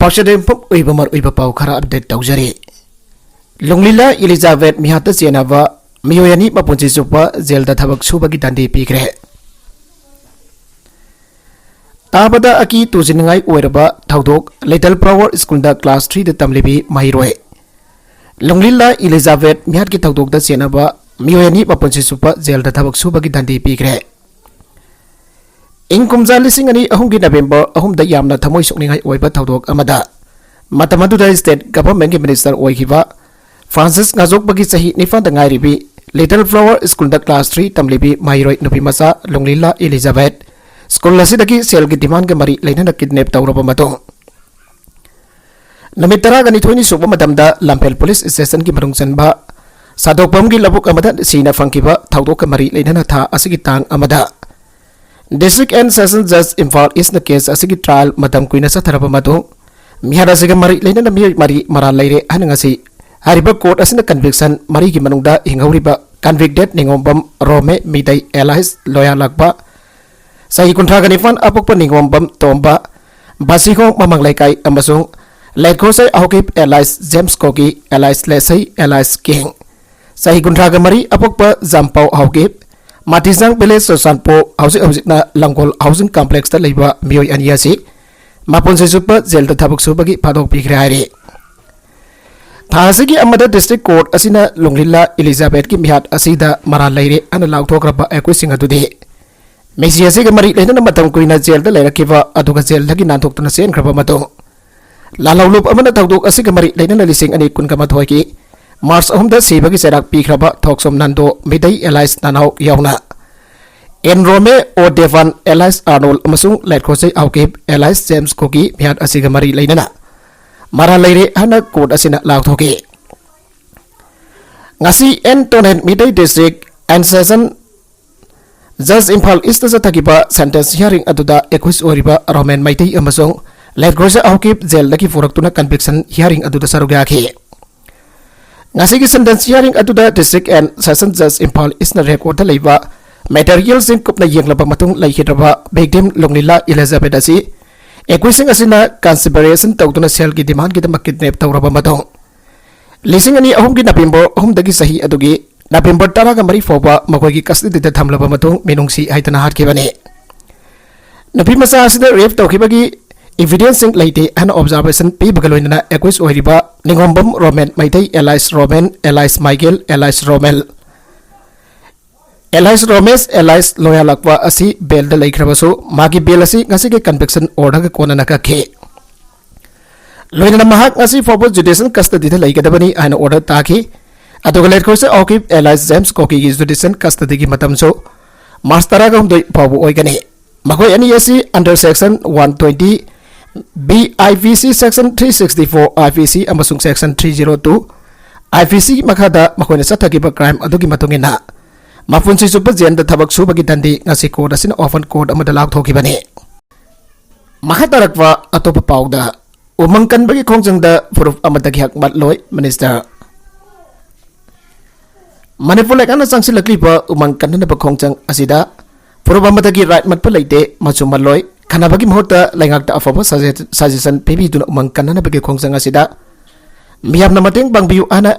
Parshadem Pop Uibamar Uibapau Kara update Taujari. Longlila Elizabeth Mihata Sienava, Mioyani Mapunzi Supa, Zelda Tabak Subagi Dandi Pigre. Tabada Aki Tuzingai Ueraba, Taudok, Little Power Skunda Class 3 the Tamlibi, Mahiroe. Longlila Elizabeth Mihaki Taudok the Sienava, Mioyani Mapunzi Supa, Zelda Tabak Subagi Dandi Pigre. Inkumza lising ani ahumgi November ahum da yamna thamoi sokningai oiba thaudok amada matamadu state government ki minister oikiba Francis Ngazok bagi sahi nifan da ngai ribi Little Flower School da class 3 tamlibi mairoi nupi masa Longlila Elizabeth school lasi daki sel ki demand ga mari leina kidnap tawraba matong namitara gani thoini suba madamda Lampel police station ki marung sanba sadokpam ki labuk amada sina fangkiba thaudok ka mari leina tha asigi tang amada District and Session Judge Imphal is the case asigi trial Madam Queen Sataraba Madu Mihara Siga Mari Lena Mari Mara Lady Anangasi Hariba Court as in the conviction Mari Gimanunda Ingoriba convicted Ningombam Rome Midai Allies Loya Lakba Sai Kuntraganifan Apopa Ningombam Tomba Basiko Mamang Laikai Amazon Laikosai Aukip Allies James Kogi Allies Lesai Allies King Sai Kuntragamari Apopa Zampau Aukip Matisang Village Sanpo Housing na Langkol Housing Complex ta leiba mioi aniasi Mapunsi Supa Zelda Tabuk Subagi Padok Pigrari Thasigi Amada District Court asina Longlila Elizabeth ki mihat asida mara leire ana lautokraba equisinga today Mesiasi ga mari leina matam kuina Zelda leira kiva aduga Zelda ki nantok tuna sen kraba mato Lalawlup amana tawdok asiga mari leina lising ani kun kama thoiki Mars ahumda sibagi serak pikraba thoksom nando midai Elias nanau yauna Enrome o Devan Elias Arnold amasung Letkosai Aukip Elias James Kogi mihat asiga mari leinana mara leire hana court asina lauthoki ngasi Entonen Midai District and Session Judge Imphal East Takiba sentence hearing aduda equis oriba Roman Maitai amasung Letkosai Aukip jail daki furaktuna conviction hearing aduda sarugaki Ngasigi sentence hearing aduda District and Session Judge Imphal is na record leiba materials in kup na yenglaba matung laikhitraba victim Longlila Elizabeth asi equising asina consideration tawtuna sel ki demand ki damak kidnap tawraba matong lising ani ahum ki November ahum dagi sahi adugi November 10 ga mari foba makoi ki custody da thamlaba matung menungsi haitana hatkibani nabi masa asida rape tawkhibagi evidence sing laite an observation pe bagaloina equis oiriba Ningombam Roman Maitai Elias Roman Elias Michael Elias Romel Elias Romes Elias Loya Lakwa asi bel da laikrabaso magi bel asi ngasi ke conviction order ka kona nakakhe loina mahak ngasi for judicial custody da laikadabani ana order taki adogalet ko se okip Elias James Koki ki judicial custody ki matam so mastara ga humdoi pabu oigani magoi ani asi under section 120 BIVC section 364 IVC amasung section 302 IVC makada makoina sathakiba crime adugi matungina Mapunsi Supa Zelda Tabak Subagi Dandi ngasi code asin often code amada lauthoki Mahatarakwa atopa pauda umangkan bagi khongjangda proof amadagi hak matloi minister Manipur lekana sangsilaklipa umangkan na khongjang asida proof amadagi right mat palaite machumaloi kana bagi mahota lengak ta afaba suggestion pebi tuna umangkan na bagi khongjang asida miyam na mateng bangbiu ana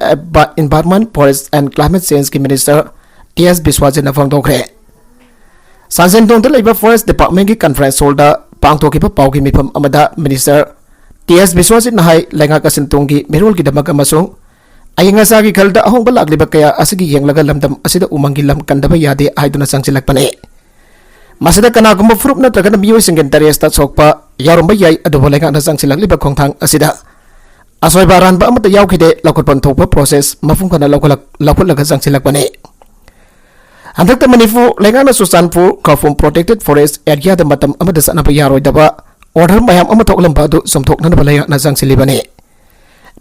environment forest and climate change ki minister T.S. Biswajan afang dokre. Sansen dong terlibat Forest Department ki conference holder pangtoki pa pauki mipam amada minister T.S. Biswajan nahai lenga kasentung ki merol ki damag amasung ayang asagi kalda ahong balak liba kaya asigi yang laga lamdam asida umangi lam kandaba yade ay duna sangsilak pane. Masada kana gumba frup na tragana miyo singen taries tat sokpa yarong bayay adobo lenga na sangsilak liba kongtang asida. Asoy baran ba amata yaw kide lakot pantokpa process mafung kana lakot laga sangsilak pane. Handak manifu lengana susanpu kafum protected forest area da matam amada sana bayaroi daba order mayam amatok lamba du somtok na balaya na sang silibane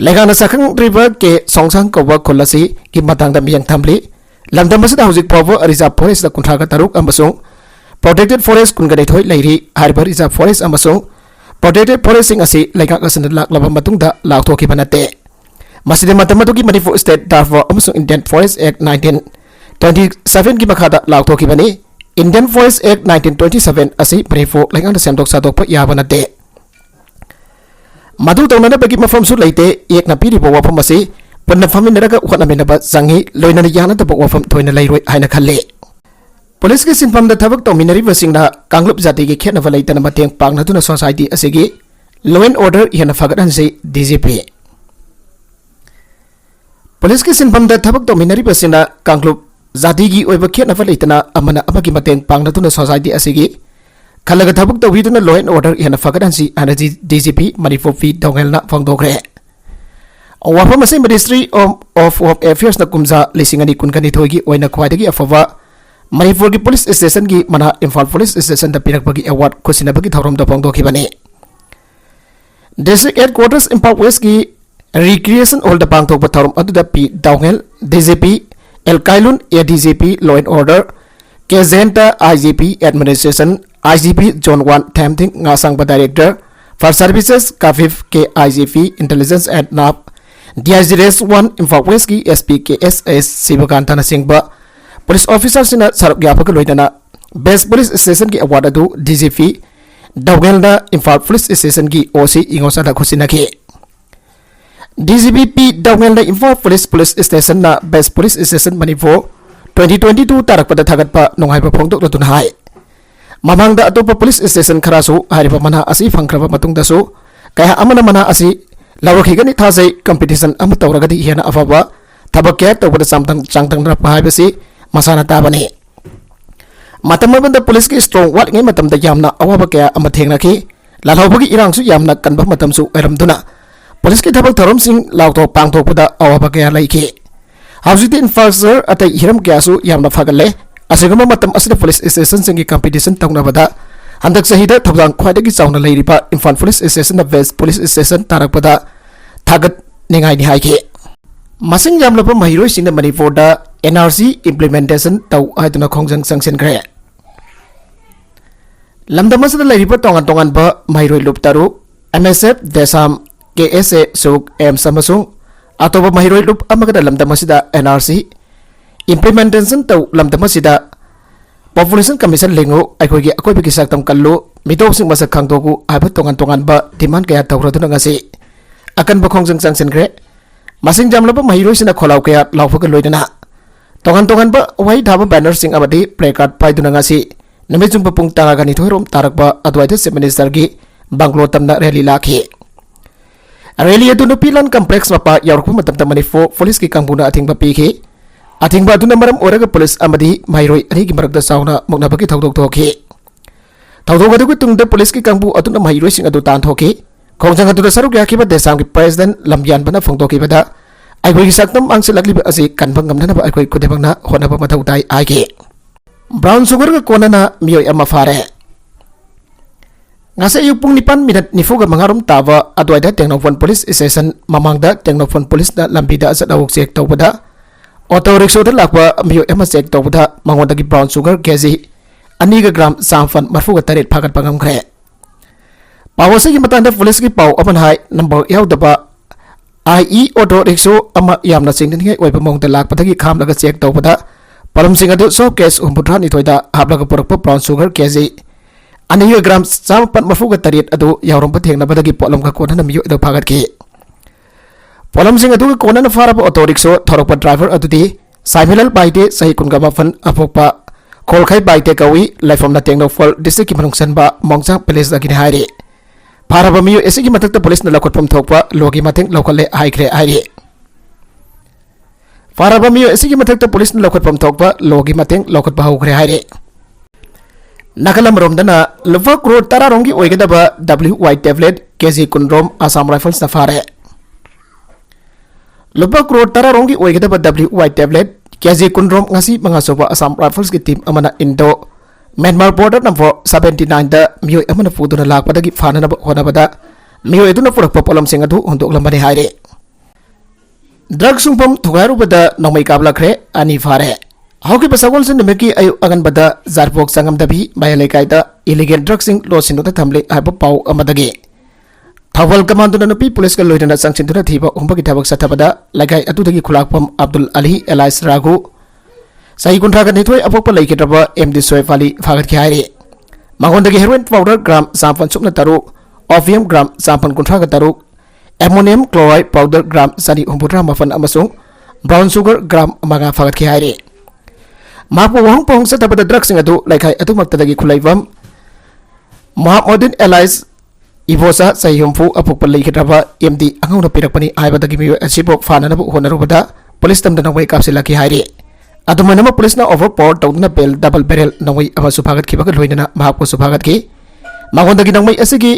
lengana sakang river ke songsang kawa kolasi ki matang da miyang thamli lamdam masida hujik power reserve forest da kuntraga taruk amasung protected forest kungade thoi leiri harbar reserve forest amasung protected forest sing asi lenga kasan lak laba matung da lauthoki banate masida matam ki manifu state darfur amasung Indian Forest Act 1927 ki makada lauthoki bani Indian Forest Act 1927 asi Manipur lengang semdok sadok pa yabanate मधु तौननबगी मफमसु लेते एकना पीरिबो वफम असी पुन्ना फमिनरगा होटनमिनबा संगी लोइनना यानदब वफम थोइना लेरोइ हाइना खल्ले police के सिनफम the थबक तौमिनरिबसिंगना कांगलुप जाति के खेनब लेतन मतेंग पांगनदुना society असिगी law and order हेन फगदनसे DGP police के सिनफम the थबक तौमिनरिबसिंगना कांगलुप जाति की ओइब खेनब लेतना अमना अमगी मतेंग पांगनदुना सोसाइटी असिगी खलग थबक तौबिदुना लॉ एंड ऑर्डर हेन फगदनसी अनजी डीजीपी मणिपुर फी दोंगेलना फोंदोखरे वाफम असे मिनिस्ट्री ऑफ होम अफेयर्स न कुमजा लिसिंगनी कुनकनी थोगी ओइना ख्वाइदगी अफवा मणिपुर की पुलिस स्टेशन की मना इम्फाल पुलिस स्टेशन द पिरकबगी अवार्ड खुसिनबगी थौरम द फोंदोखिबने डिस्ट्रिक्ट हेडक्वार्टर्स इम्फाल वेस्ट की रिक्रिएशन हॉल द पांगथोक थौरम अदुदा पी दोंगेल डीजीपी एलकाइलुन एडीजीपी लॉ एंड ऑर्डर केजेंटा आईजीपी एडमिनिस्ट्रेशन आईजीपी जोन 1 थैमथिंग ngasangba डायरेक्टर फॉर सर्विसेज काफिफ के आईजीपी इंटेलिजेंस एंड नाप डीआईजीएस 1 इम्फाल वेस्ट की एसपी के एसएस शिवकांतना सिंह पुलिस ऑफिसर सिना सरक यापक लोइदना बेस्ट पुलिस स्टेशन की अवार्ड अदु डीजीपी डोगेलना इम्फाल पुलिस स्टेशन की ओसी इंगोसा खुसिनखि डीजीपी पी डोगेलना इम्फाल पुलिस स्टेशन ना बेस्ट पुलिस स्टेशन मणिपुर 2022 तारकपद थागतपा नोंगाइबा फोंदोक्लदुना हाय ममांग अतोप पुलिस स्टेशन खरासु हारिबा मना असी फंख्रबा मतुंगदसु कया अमना मना असी लवरखिगनि थाजै कंपटीशन अम तौरगदि हेना अफबा थबक के तौबदा चांगतंग हाइबसी मसाना ताबने मतमबंद पुलिस की स्ट्रॉन्ग वालिंग मतमदा यामना अवाबा कया अम थेंगनाखि लालहौबगी इरांगसु यामना कनबा मतमसु एरमदुना पुलिस की थबक थरमसिंग लाउथो पांगथोकपदा अवाबा कया लैखि हौजिति इंफ्रास्ट्रक्चर अतै हिरम कयासु यामना फगले असिगमा मतम असि पुलिस स्टेशन सिंगी कंपटीशन तौनबदा हंदक सहिदा थबदांग ख्वाइदगी चाउना लेरिबा इम्फाल पुलिस स्टेशन द बेस्ट पुलिस स्टेशन तारकपदा थागत निगाई निहाइखि मसिंग यामलबा महिरोइ सिंग मणिपुर दा एनआरसी इम्प्लीमेंटेशन तौ आइदुना खोंजंग संगसेनग्रे लमदमसद लेरिबा तोंगान तोंगान बा महिरोइ लुप तारु एमएसएफ देसाम केएसए सुक एम समसुंग अतोबा महिरोइ लुप अमगदा लमदमसिदा एनआरसी इम्प्लीमेंटेशन तौ लमदमसिदा पॉपुलेशन कमीशन लेंगो अखोगी अकोइबगी सक्तम कल्लु मितोसिंग मसक खांगदोगु आबा तोंगान तोंगान बा डिमांड कया तौरदुना ngasi अकन बखोंजंग संगसेनग्रे मसिंग जामलबा महिरोइसिना खोलाव कया लावफग लोइदना तोंगान तोंगान बा वाइ धाबा बैनर सिंग अबदी प्ले कार्ड पाइदुना ngasi नमिजुंब पुंग तारागानी थोइरोम तारकबा अद्वाइदा चीफ मिनिस्टर की बंगलो तमना रैली लाखि रैली अदु नुपीलन कॉम्प्लेक्स मपा यारखु मतमता मणिपुर पुलिस की कांगबुना अथिंगबा पीखि अथिंगबा अदुना मरम ओरगा पुलिस अमदी महिरोइ अनिगी मरकदा साउना मुगनाबगी थौदोक थोखि थौदोक अदुगु तुंगदा पुलिस की कांगबु अदुना महिरोइ सिंग अदु तान थोखि खोंजंग अदुदा सरुक याखिबा देसाम की प्रेसिडेंट लमयानबना फोंदोकिबदा अखोई सक्तम आंगसिलक्लिबा असि कनबा ngamnanaba अखोई खुदेबंगना होनबा मथौ ताई आइगे ब्राउन सुगर का कोनना मियोय अमा फारे ngase yu pung nipan minute nifuga mangarum tawa adwaida Tengnophon police station mamangda Tengnophon police da lambida asadauk check tawbada auto rickshaw da lakwa miyoy ama check tawbada mangonda ki brown sugar kg aniga gram samfan marfuga taret phagat pangam khre pawose ki matanda police ki paw aman hai number yaudaba IE auto rickshaw ama yamna singdingai oiba mongda lakpadagi khamlaga check tawbada palum sing adu so case umbudra ni thoida hablaga porakpa brown sugar kg अनियो ग्राम चामपन मफुगा तरियत अदु यावरम थेंगनबदगी pollen का Conan मियो अदु फागत की pollen सिंग अदु Conan फारब auto rickshaw थोरप driver अदुदी साइमिलल बाइटे सही कुनगा मफन अफोपा खोलखै बाइटे कवी लाइफम न टेंगनोफल district की मनुंगसनबा मोंगजांग police दगी हाइरे फारब मियो एसिगी मतक police न लखोटपम थोकपा लोगी मथेंग लोकले हाइख्रे हाइरे फारब मियो एसिगी मतक पुलिस न लखोटपम थोकपा लोगी मथेंग लोकट बाहुख्रे हाइरे नागलमरोमदना लुपा करोड़ 10 रोंगी ओइगदबा WY टेबलेट केजी कुनरोम आसाम राइफल्स न फारे लुपा करोड़ 10 रोंगी ओइगदबा WY टेबलेट केजी कुनरोम ngasi mangasoba आसाम राइफल्स की टीम अमना इंडो म्यांमार बॉर्डर नंबर 79 दा मियोय अमना पुदुना लाकपदगी फाननब होनबदा मियोय दुना पुरकप पोलम सिंग अदु होंदोकलमबने हाइरे ड्रग सुंपम थुगारुबदा नोमै काबलाखरे अनि फारे हाउकी बसगोल से निमेकी अयु अगनबदा जारपोक संगम दबी बायलेकाइदा इलीगल ड्रग्सिंग लो सिनुदा थमले हाइब पाउ अमदगे थावल कमांडो नुपी पुलिस का लोइदना संगसिंदुना थीबा उंबगी थबक सथबदा लगाई अतुदगी खुलाकपम अब्दुल अली एलाइस राघु सही कुंठागा नेथोय अपोप लैकेद्रबा एमडी सोयफाली फागत खिहाइरे मंगोंदगी heroin powder gram 3.3 opium gram 3.3 ammonium chloride powder gram 294 brown sugar gram 5 फगत्खि हाइरे मापो वहंग पोंग सतबद ड्रग्स अदु लाइखाई अदुमक्तदगी खुलाइबम मोहम्मदिन एलाइस इबोसा सहीहुमफु अपुप लेखिद्रबा एमडी अंगौना पिरकपनि आइबदगी मियो असिबो फाननबु होनरुबदा पुलिस तमदन नवै कापसिलाखि हाइरे अदुमनम पुलिसना over power तौदना bail double barrel नवै अमसु फागतखिबग लोइनना महापु सुफागतखि मागोंदगी नवै असिगी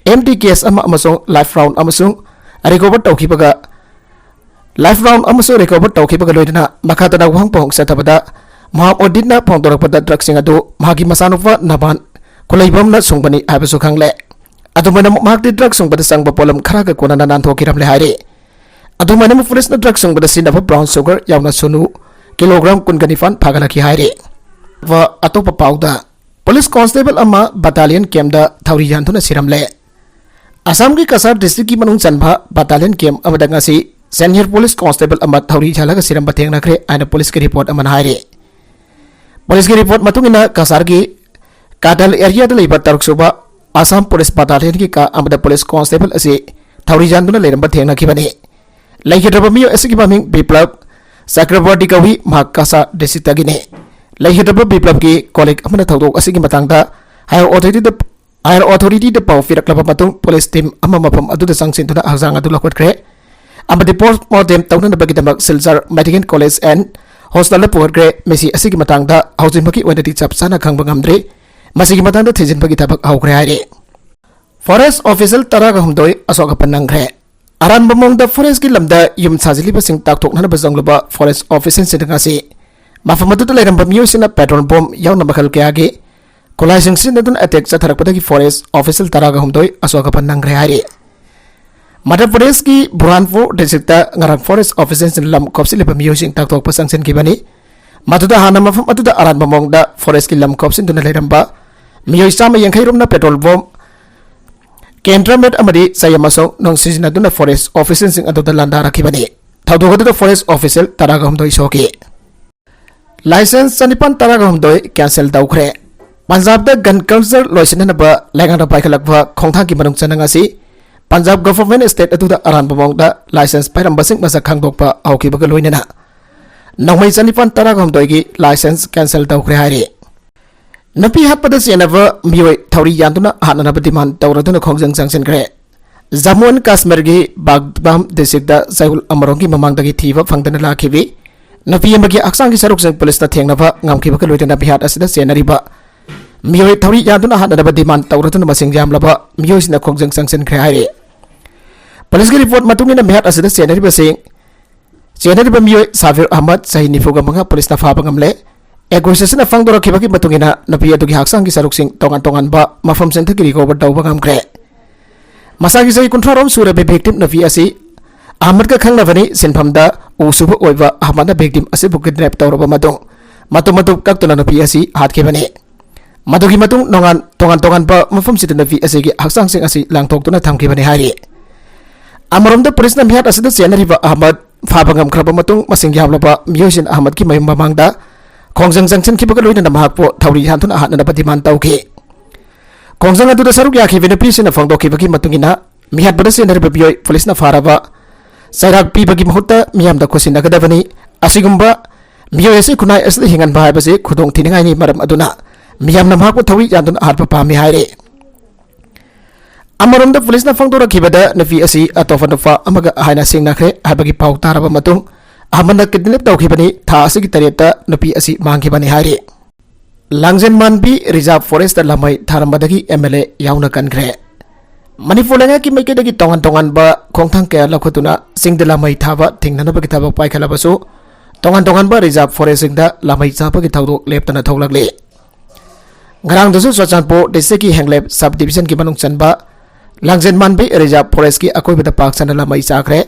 MD case live round recover तौखिबगा लाइफ राउंड रिकवर तौखिबगा लोइनना मखादना वहंग पोंग सतबदा मोहम्मदिन फोंदोरपदा ड्रग्सिंग अदु मागी मसानुफा नबान खुलाइबमना सुंगबनी आइबसु खंगले अदुमनम मागदि ड्रग सुंगबदा संगबा पोलम खरागा कोनना नानथोकिरमले हाइरे अदुमनम पुलिसना ड्रग सुंगबदा सिनबा ब्राउन शुगर यावना सुनु किलोग्राम 19 फागलखि हाइरे व अतोप पाउदा पुलिस कांस्टेबल अमा बटालियन केम्दा थौरी यानथुना सिरमले असम की कसार डिस्ट्रिक्ट की मनुंग चनभा बटालियन केम अमदंगासी सीनियर पुलिस कांस्टेबल अमा थौरी झालगा सिरम थेंगनख्रे आइना पुलिस की रिपोर्ट अमन हाइरे पुलिस की रिपोर्ट मतुंगिना कसार की कादल एरिया द लेबा तरुकसुबा असम पुलिस बटालियन की का अमद पुलिस कांस्टेबल असे थौरी जानदुना लेरम थेंगनखिबने लेखिद्रबा मियो असगी ममिंग बिप्लब चक्रवर्ती कवि कसा डिस्ट्रिक्ट तगिने लेखिद्रबा बिप्लब की कॉलेज अमन थौदोक असगी मतंगदा हायर ऑथोरिटी द पाव फिरक्लबा मतुंग पुलिस टीम अमा मफम अदुदा संगसिनदुना हजांग अदु लखोटख्रे अमदि पोस्टमार्टम तौननबगिदमक Silchar medical college and hospital पुगत्ख्रे मेसी असगी मतंगदा हौजिमकी ओइनदि चपसाना खंगबा ngamdre मसिगी मतंगदा थिजिनबगी थबक हौख्रे हाइरे फॉरेस्ट ऑफिसर तरागा हमदोय असोक पन्नंग्रे अरानबा मोंगदा फॉरेस्ट की लमदा युम साजिलिबसिंग ताकथोकनबा जंगलबा फॉरेस्ट ऑफिसर सिदंगासी मफम अदुदा लेरंबा मियोसिना पेट्रोल बम यावना मखल कयागे खुलाइसिंग सिनदुन अटैक चथरकपदगी फॉरेस्ट ऑफिसर तरागा हमदोय असोक पन्नंग्रे हाइरे मध्य प्रदेश की Burhanpur district ngarang forest officer लम कोपसिलिबा मियोसिंग ताकथोकपा संगसिनखिबनी मदुदा हाना मफम अदुदा अरानबा मोंगदा फॉरेस्ट की लम कोपसिनदुना लेरंबा मियोय चामा यंखैरोमना पेट्रोल बम केंद्रमेट अमदी सयमसो नोंसिजनदुना फॉरेस्ट ऑफिसर सिंग अदुदा लांदा रखिबनी थौदोगदुदा फॉरेस्ट ऑफिसर तरागा हमदोय सोके लाइसेंस सनिपान तरागा हमदोय कैंसिल तौख्रे पंजाब द गन कल्चर लोइसननबा लेंगादा पाइखलकबा खोंथां की मनुंग चनंगासी पंजाब गवर्नमेंट स्टेट अदुदा अरानबा मोंगदा लाइसेंस पाइरंबसिंग मसक खांगदोकपा औखिबगा लोइनना नौमई सनिपान तरागा हमदोयगी लाइसेंस कैंसिल तौख्रे हाइरे नपी हापदा सेनबा मियोय थौरी यानदुना हाननबा डिमांड तौरदुना खोंजंग संगसिनख्रे जम्मू एंड कश्मीर की बागबाम डिस्ट्रिक्ट सैहुल अमरोंगी ममांगदगी थीबा फंगदना लाखिबी नपी अमगी अक्सांगी सरुकजंग पुलिस थेंगनबा ngamखिबगा लोइदना बिहार असिदा सेनरिबा मियोय थौरी यादुना हाननबा डिमांड तौरदुना मसिंग यामलबा मियोयसिना खोंजंग संगसिनख्रे हाइरे पुलिस की रिपोर्ट मतुंगिना बिहार असिदा सेनरिबा मियोय साबिर अहमद सही 95 पुलिस फाबा ngamle एगोसेसन फंगदोरखिबगी मतुंगिना नपी अदुगी हाक्सांगी सरुकसिंग तोंगान तोंगानबा मफम सेंथगी रिकवर तौबा ngamkhre मसागी सही 18 रोम सुरबे विक्टिम नपी असि अहमद का खंगनबनी सिनफमदा उसुब ओइबा अहमद विक्टिम असि बुक किडनैप तौरबा मतु कक्तुना नपी असि हातखेबने मदुगी मतुंग नोंगान तोंगान मफम सिद नपी असिगी हाक्सांगसिंग असि लांगथोक्तुना थमखिबने हाइरे अमरोमदा पुलिसना मिहात असिदा सेनरिबा अहमद फाबा ngamkhरबा मतुंग मसिंग यामलबा मियोसिन अहमद की मयम ममांगदा खोंजंग जंगसिनखिबगा लोइनना महाकपो थौरी हानथुना हाननबा डिमांड तौखे खोंजंग अदुदा सरुक याखिबे नपीसिना फंगदोखिबगी मतुंगिना मिहातबदा सेनरिबा बियोय पुलिसना फारबा सैराग पीबगी मुहुत्ता मियामदा खुसिनगदबनी असिगुम्बा मियोय असे खुनाय असले हिंगनबा हाइबसे खुदोंग थिनिंगाइनि मरम अदुना मियामना महाकपो थौरी यानदुना हारपा पामी हाइरे अमरोमदा पुलिसना फंगदोरखिबदा नपी असि अतोफा नुफा अमगा हाइना सिंगनाख्रे हाइबगी पाउ तारबा मतुंग अहमद किडनैप तौखिबनी था असगी तरेता नपी असि मांखिबनी हाइरे लांगजेन Manbi reserve forest लमई थारमबदगी MLA याउना कनख्रे Manipur लेंगा की मैकेदगी तोंगान बा खोंथांग कया लखुतुना सिंगद लमई थाबा थिंगनबगी थबक पाइखलबसु तोंगान बा रिजर्व फॉरेस्ट सिंगदा लमई चापगी थौदोक लेपतना थौलगले ngarang dosu Churachandpur district की हेंगलेब सब डिवीजन की मनुंग चनबा लांगजेन मानबी रिजर्व फॉरेस्ट की अकोइबदा पाक सन लमई चाखरे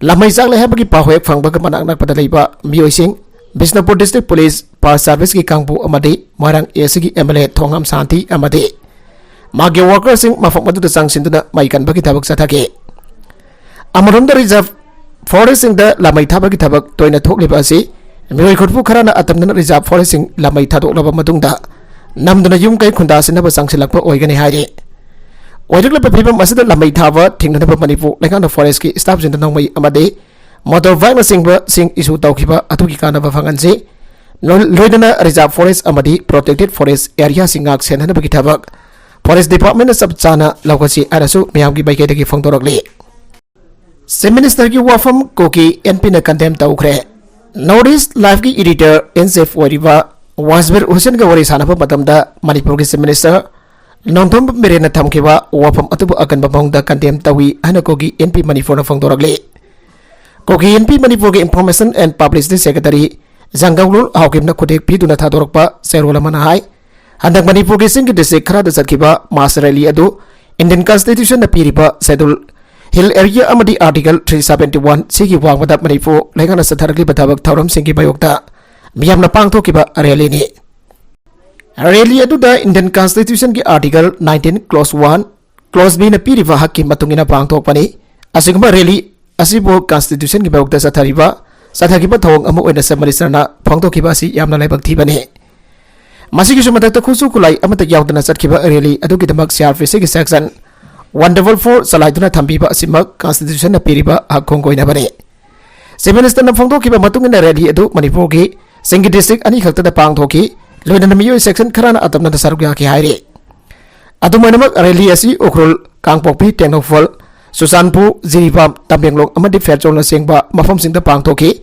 लमई चाकले हेबगी पाहोएक फंगबगा मनाक नकपदा लेबा मियोइसिंग बिष्णुपुर डिस्ट्रिक्ट पुलिस पार सर्विस की कांगबू अमदी मोरंग एसगी एमएलए थोंगम शांति अमदी मागे वर्कर्सिंग मफक मदुदा संगसिनदुना माइकनबगी थबक चथके अमरोमदा रिजर्व फॉरेस्ट सिंगदा लमई थाबगी थबक तोइना थोकलिबा असि मियोइ खुटपु खराना अतमदना रिजर्व फॉरेस्ट सिंग लमई थादोकलबा मदुंगदा नमदुना युम कै खुंदा सिनबा संगसिलकपा ओइगनि हाइरे Oidik people Masida Lamay Tava, Tingnapa Manipu, like on the forest staffs in the Nomay Amade, Motor Vina sing issue Taukiba, Atukikana Vafanganze, Loidana Reserve Forest Amadi, Protected Forest Area Singak Sen and Bakitabak, Forest Department of Subsana, Laukasi, Arasu, Miami Baketaki Fondorogli. Se Minister ki wafam koki NP na condemn taukre. Notice live ki editor NSF Wariba Wasber Hussein Gawari Sanapa Matamda Manipur ki Se Minister Nontom Mirena Tamkiba wafam atubu akan babong da condemn tawi hana koki NP Manipur na Fondorogli. Koki NP Manipur ki Information and Publicity Secretary Zangaulul Haukim na Kudek Pidu na Tadorokpa Serola Manahai Handak Manipur ki Singh District Krada Satkiba Master Rally Adu Indian Constitution na Piriba Sedul Hill Area Amadi Article 371 Sigi Wang Wadap Manipu Langana Sataraki Batabak Tauram Singi Bayokta Miyam na Pangto Kiba Rally ni Rally Adu da Indian Constitution ki Article 19 Clause 1 Clause B na Piriba Hakim Matungina Pangto Pani Asigma Rally Asibo Constitution ki Bayokta Satariba Sathakiba Thong Amu Wena Samarisana na Pangto Kiba si Yamna Laibak Tibani Masiki Sumatak Kusu Kulai Amata Yautana Satkiba Rally Adu Kitamak Siarfi Sigi Section Wonderful for Salaituna Tambiba Simak Constitution na Piriba Hakongoi na Bane. Si Minister na Fongto Kiba Matungin na Rally Edu Manipur ki Singhi District ani Khalta na Pangto ki Loy na Namiyo Section Karana Atam na Tasarugya ki Hairi. Atu Manamak Rally Asi Ukrul Kangpokpi Tenokfol Susanpu Ziribam Tambenglong Amadi Fairchol na Singba Mafam Singta Pangto ki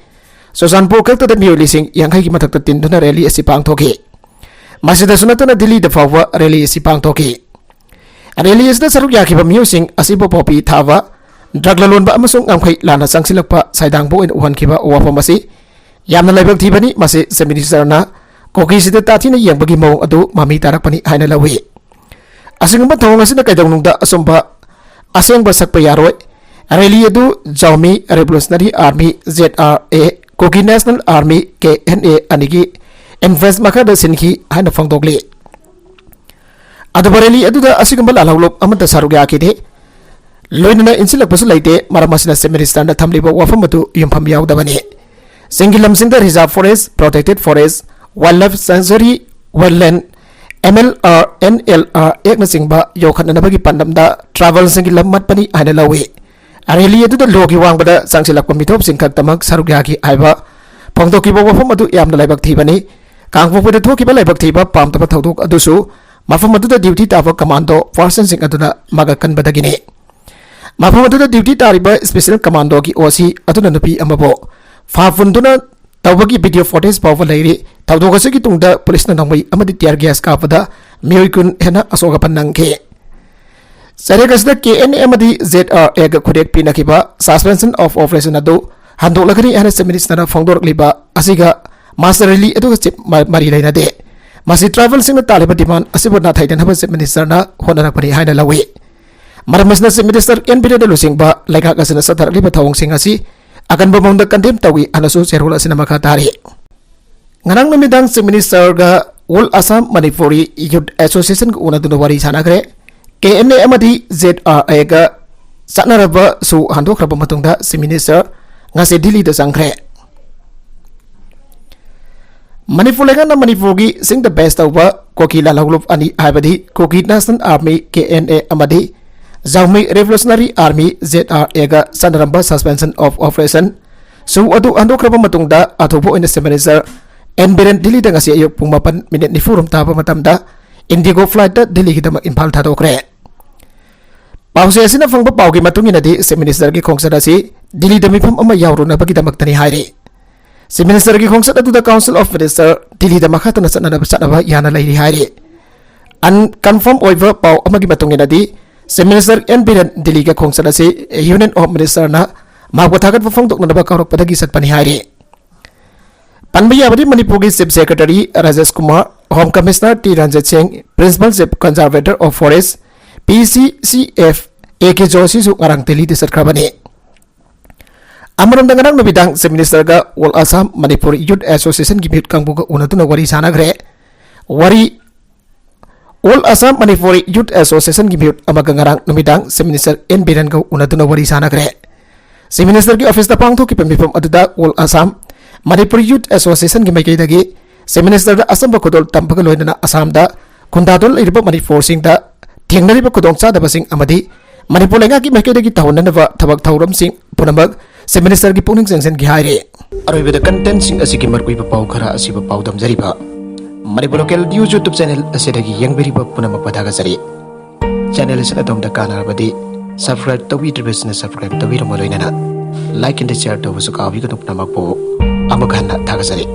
Susanpu Khalta na Miyo Lising Yang Hai ki Matakta Tindu na Rally Asi Pangto ki Masida Sunata na Dili da Fawa Rally Asi Pangto ki Rally is the Sarugya Kiba Musing Asibo Popi Tava Draglalon ba Amasung Amkai Lana Sangsilakpa Saidangbo in Uhan Kiba Wapamasi Yamna Label Tibani Masi Seminister na Koki Sita Tatina Yang Bagi Mo Adu Mami Tarakpani Haina Lawi Asingamba Tongasina Kaidangunda Asumba Asing Basakpa Yaroi Rally Adu Jaumi Revolutionary Army ZRA Koki National Army KNA Anigi Invest Makada Sinki Haina Fangdogli Adabareli aduda asigambal alawlop amata sarugya kide loinana insilak pasu laite maramasina seminister na thamliba wafamatu yumpham yaudabani singilam singda reserve forest protected forest wildlife sanctuary wetland MLR NLR ekna singba yokhanna bagi pandamda travel singilam matpani aina lawi areli aduda logi wangbada sangsilak pamitop singkak tamak sarugya ki aiba pongtoki bo wafamatu yamna laibak thibani kangpokpeda thokiba laibak thiba pamtaba thodok adusu Mafam aduda duty tava commando forces sing aduda magakan badagini. Mafam aduda duty tariba special commando ki osi aduna nupi amabo. Fafunduna tawagi video footage pawa lairi tawdogase ki tungda police na nangmai amadi tear gas kapada miyokun hena asoga panangke. Saregasda KNA amadi ZRA ga kudek pinakiba suspension of operation adu handolagani hana minister na fongdor liba asiga master rally adu chip mari laina de. Masih travel sing na taliba demand asibot na thaitan haba se minister na honara pani haina lawi maramas na se minister NP de lusing ba laika kasina satar liba thawong sing asi akan bomong da kandem tawi anasu serula sina makatari nganang namidang se minister ga All Assam Manipuri Youth Association ko una dunawari sanagre KNA amadi ZRA ga sanaraba su handok raba matungda se minister nga se Delhi da sangre Manipur lengan na Manipur gi sing the best over Koki Lalaglup ani habadi Koki National Army KNA amadi Zaumi Revolutionary Army ZRA ga sanaramba suspension of operation so adu andok raba matungda atubo in the minister Enbiren Delhi da ngasi ayok pung 8 minute ni forum taba matamda Indigo flight da Delhi kita mag impal tadokre Pause asina fangba paugi matungina di se minister gi khongsada si Delhi da mifam ama yawro na bagida magtani hairi Si Minister ki khongsat adu da Council of Minister Delhi da makata na sanana ba yana lairi hairi unconfirmed oiver pau amagi matungina di si Minister Enbiren Delhi ka khongsat si Union of Minister na magwathagat fangdok na ba kaurok padagi sat pani hairi Panbaya abadi Manipur ki Chief Secretary Rajesh Kumar Home Commissioner T Ranjit Singh Principal Chief Conservator of Forest PCCF AK Joshi su ngarang Delhi di satkabani Amaram dengan nabidang se minister ga All Assam Manipur Youth Association gi mit kangbu ga unatuna wari sanagre wari All Assam Manipur Youth Association gi mit amaga ngarang nabidang se minister Enbiren ga unatuna wari sanagre se minister gi office da pangtho ki pemipam aduda All Assam Manipur Youth Association gi mai dagi se minister da Assam ba kodol tampaga loina Assam da kundadol irba Manipur sing da थेंगनरिबा खुदोंचादबसिंग अमदि मणिपुर लेंगाकी माइकैदगी तहौननबा थबक थौरमसिंग पुनमक chief minister की पुनिंग सेंसन की हाइरे अरोइबदा कंटेंट सिंग असिगी मरकुइबा पाउ खरा असिबा पाउ दमजरिबा Manipur local news YouTube channel असिदगी यंगबेरिबा पुनमक पदागजरि चैनल असिना दोमदा कानारबदि सब्सक्राइब तौबिद्रिबसिना सब्सक्राइब तौबिरमलोइनना लाइक एंड शेयर तौबसु काबिगनु पुनमक पो अमखाना थागजरि